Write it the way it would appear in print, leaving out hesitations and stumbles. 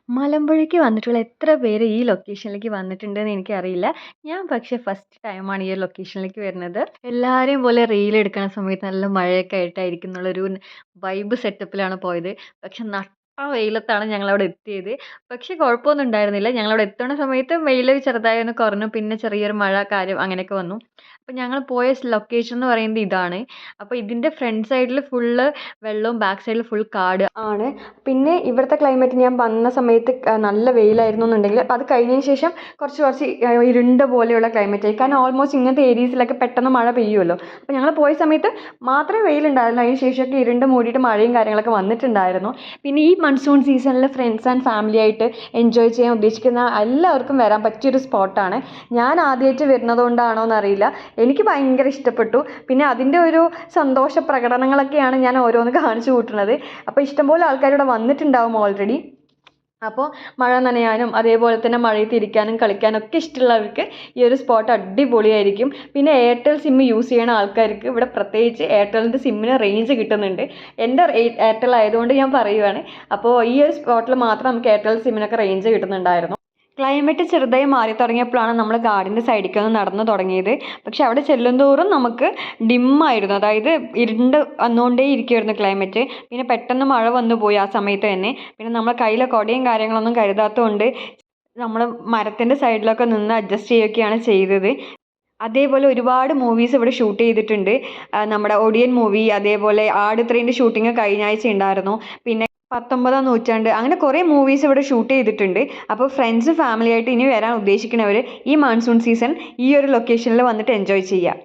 മലമ്പുഴയ്ക്ക് വന്നിട്ടുള്ള എത്ര പേര് ഈ ലൊക്കേഷനിലേക്ക് വന്നിട്ടുണ്ടെന്ന് എനിക്കറിയില്ല. ഞാൻ പക്ഷേ ഫസ്റ്റ് ടൈമാണ് ഈ ഒരു ലൊക്കേഷനിലേക്ക് വരുന്നത്. എല്ലാവരെയും പോലെ റീൽ എടുക്കണ സമയത്ത് നല്ല മഴയൊക്കെ ആയിട്ടായിരിക്കും എന്നുള്ളൊരു വൈബ് സെറ്റപ്പിലാണ് പോയത്. പക്ഷെ നട്ട വെയിലത്താണ് ഞങ്ങളവിടെ എത്തിയത്. പക്ഷെ കുഴപ്പമൊന്നും ഉണ്ടായിരുന്നില്ല. ഞങ്ങളവിടെ എത്തണ സമയത്ത് വെയിൽ ചെറുതായി ഒന്ന് കുറഞ്ഞു. പിന്നെ ചെറിയൊരു മഴ കാര്യം അങ്ങനെയൊക്കെ വന്നു. അപ്പോൾ ഞങ്ങൾ പോയ ലൊക്കേഷൻ എന്ന് പറയുന്നത് ഇതാണ്. അപ്പോൾ ഇതിൻ്റെ ഫ്രണ്ട് സൈഡിൽ ഫുള്ള് വെള്ളവും ബാക്ക് സൈഡിൽ ഫുൾ കാട് ആണ്. പിന്നെ ഇവിടുത്തെ ക്ലൈമറ്റ് ഞാൻ വന്ന സമയത്ത് നല്ല വെയിലായിരുന്നു എന്നുണ്ടെങ്കിൽ അത് കഴിഞ്ഞതിന് ശേഷം കുറച്ച് ഇരുണ്ട പോലെയുള്ള ക്ലൈമറ്റ് ആയി. കാരണം ഓൾമോസ്റ്റ് ഇങ്ങനത്തെ ഏരിയസിലൊക്കെ പെട്ടെന്ന് മഴ പെയ്യുമല്ലോ. അപ്പോൾ ഞങ്ങൾ പോയ സമയത്ത് മാത്രമേ വെയിലുണ്ടായിരുന്നു. അതിന് ശേഷമൊക്കെ ഇരുണ്ട് മൂടിയിട്ട് മഴയും കാര്യങ്ങളൊക്കെ വന്നിട്ടുണ്ടായിരുന്നു. പിന്നെ ഈ മൺസൂൺ സീസണിൽ ഫ്രണ്ട്സ് ആൻഡ് ഫാമിലി ആയിട്ട് എൻജോയ് ചെയ്യാൻ ഉദ്ദേശിക്കുന്ന എല്ലാവർക്കും വരാൻ പറ്റിയൊരു സ്പോട്ടാണ്. ഞാൻ ആദ്യമായിട്ട് വരുന്നത് കൊണ്ടാണോ എന്നറിയില്ല, എനിക്ക് ഭയങ്കര ഇഷ്ടപ്പെട്ടു. പിന്നെ അതിൻ്റെ ഒരു സന്തോഷ പ്രകടനങ്ങളൊക്കെയാണ് ഞാൻ ഓരോന്ന് കാണിച്ചു കൂട്ടുന്നത്. അപ്പോൾ ഇഷ്ടംപോലെ ആൾക്കാർ ഇവിടെ വന്നിട്ടുണ്ടാവും ഓൾറെഡി. അപ്പോൾ മഴ നനയാനും അതേപോലെ തന്നെ മഴയത്ത് ഇരിക്കാനും കളിക്കാനും ഒക്കെ ഇഷ്ടമുള്ളവർക്ക് ഈ ഒരു സ്പോട്ട് അടിപൊളിയായിരിക്കും. പിന്നെ എയർടെൽ സിം യൂസ് ചെയ്യുന്ന ആൾക്കാർക്ക് ഇവിടെ പ്രത്യേകിച്ച് എയർടെലിൻ്റെ സിമ്മിന് റേഞ്ച് കിട്ടുന്നുണ്ട്. എൻ്റെ എയർടെൽ ആയതുകൊണ്ട് ഞാൻ പറയുവാണ്. അപ്പോൾ ഈ ഒരു സ്പോട്ടിൽ മാത്രം നമുക്ക് എയർടെൽ സിമ്മിനൊക്കെ റേഞ്ച് കിട്ടുന്നുണ്ടായിരുന്നു. ക്ലൈമറ്റ് ചെറുതായി മാറി തുടങ്ങിയപ്പോഴാണ് നമ്മൾ ഗാർഡൻ്റെ സൈഡിലേക്ക് ഒന്ന് നടന്നു തുടങ്ങിയത്. പക്ഷെ അവിടെ ചെല്ലുന്തോറും നമുക്ക് ഡിമ്മായിരുന്നു, അതായത് ഇരുണ്ട് വന്നുകൊണ്ടേ ഇരിക്കുമായിരുന്നു ക്ലൈമറ്റ്. പിന്നെ പെട്ടെന്ന് മഴ വന്നു പോയി ആ സമയത്ത് തന്നെ. പിന്നെ നമ്മളെ കയ്യിൽ കുടയും കാര്യങ്ങളൊന്നും കരുതാത്തതുകൊണ്ട് നമ്മൾ മരത്തിൻ്റെ സൈഡിലൊക്കെ നിന്ന് അഡ്ജസ്റ്റ് ചെയ്യുകയൊക്കെയാണ് ചെയ്തത്. അതേപോലെ ഒരുപാട് മൂവീസ് ഇവിടെ ഷൂട്ട് ചെയ്തിട്ടുണ്ട്. നമ്മുടെ ഒടിയൻ മൂവി, അതേപോലെ ആട് 3ൻ്റെ ഷൂട്ടിങ് കഴിഞ്ഞ ആഴ്ച ഉണ്ടായിരുന്നു. പിന്നെ 19-ാം നൂറ്റാണ്ട്, അങ്ങനെ കുറേ മൂവീസ് ഇവിടെ ഷൂട്ട് ചെയ്തിട്ടുണ്ട്. അപ്പോൾ ഫ്രണ്ട്സ് ഫാമിലി ആയിട്ട് ഇനി വരാൻ ഉദ്ദേശിക്കുന്നവർ ഈ മൺസൂൺ സീസൺ ഈ ഒരു ലൊക്കേഷനിൽ വന്നിട്ട് എൻജോയ് ചെയ്യുക.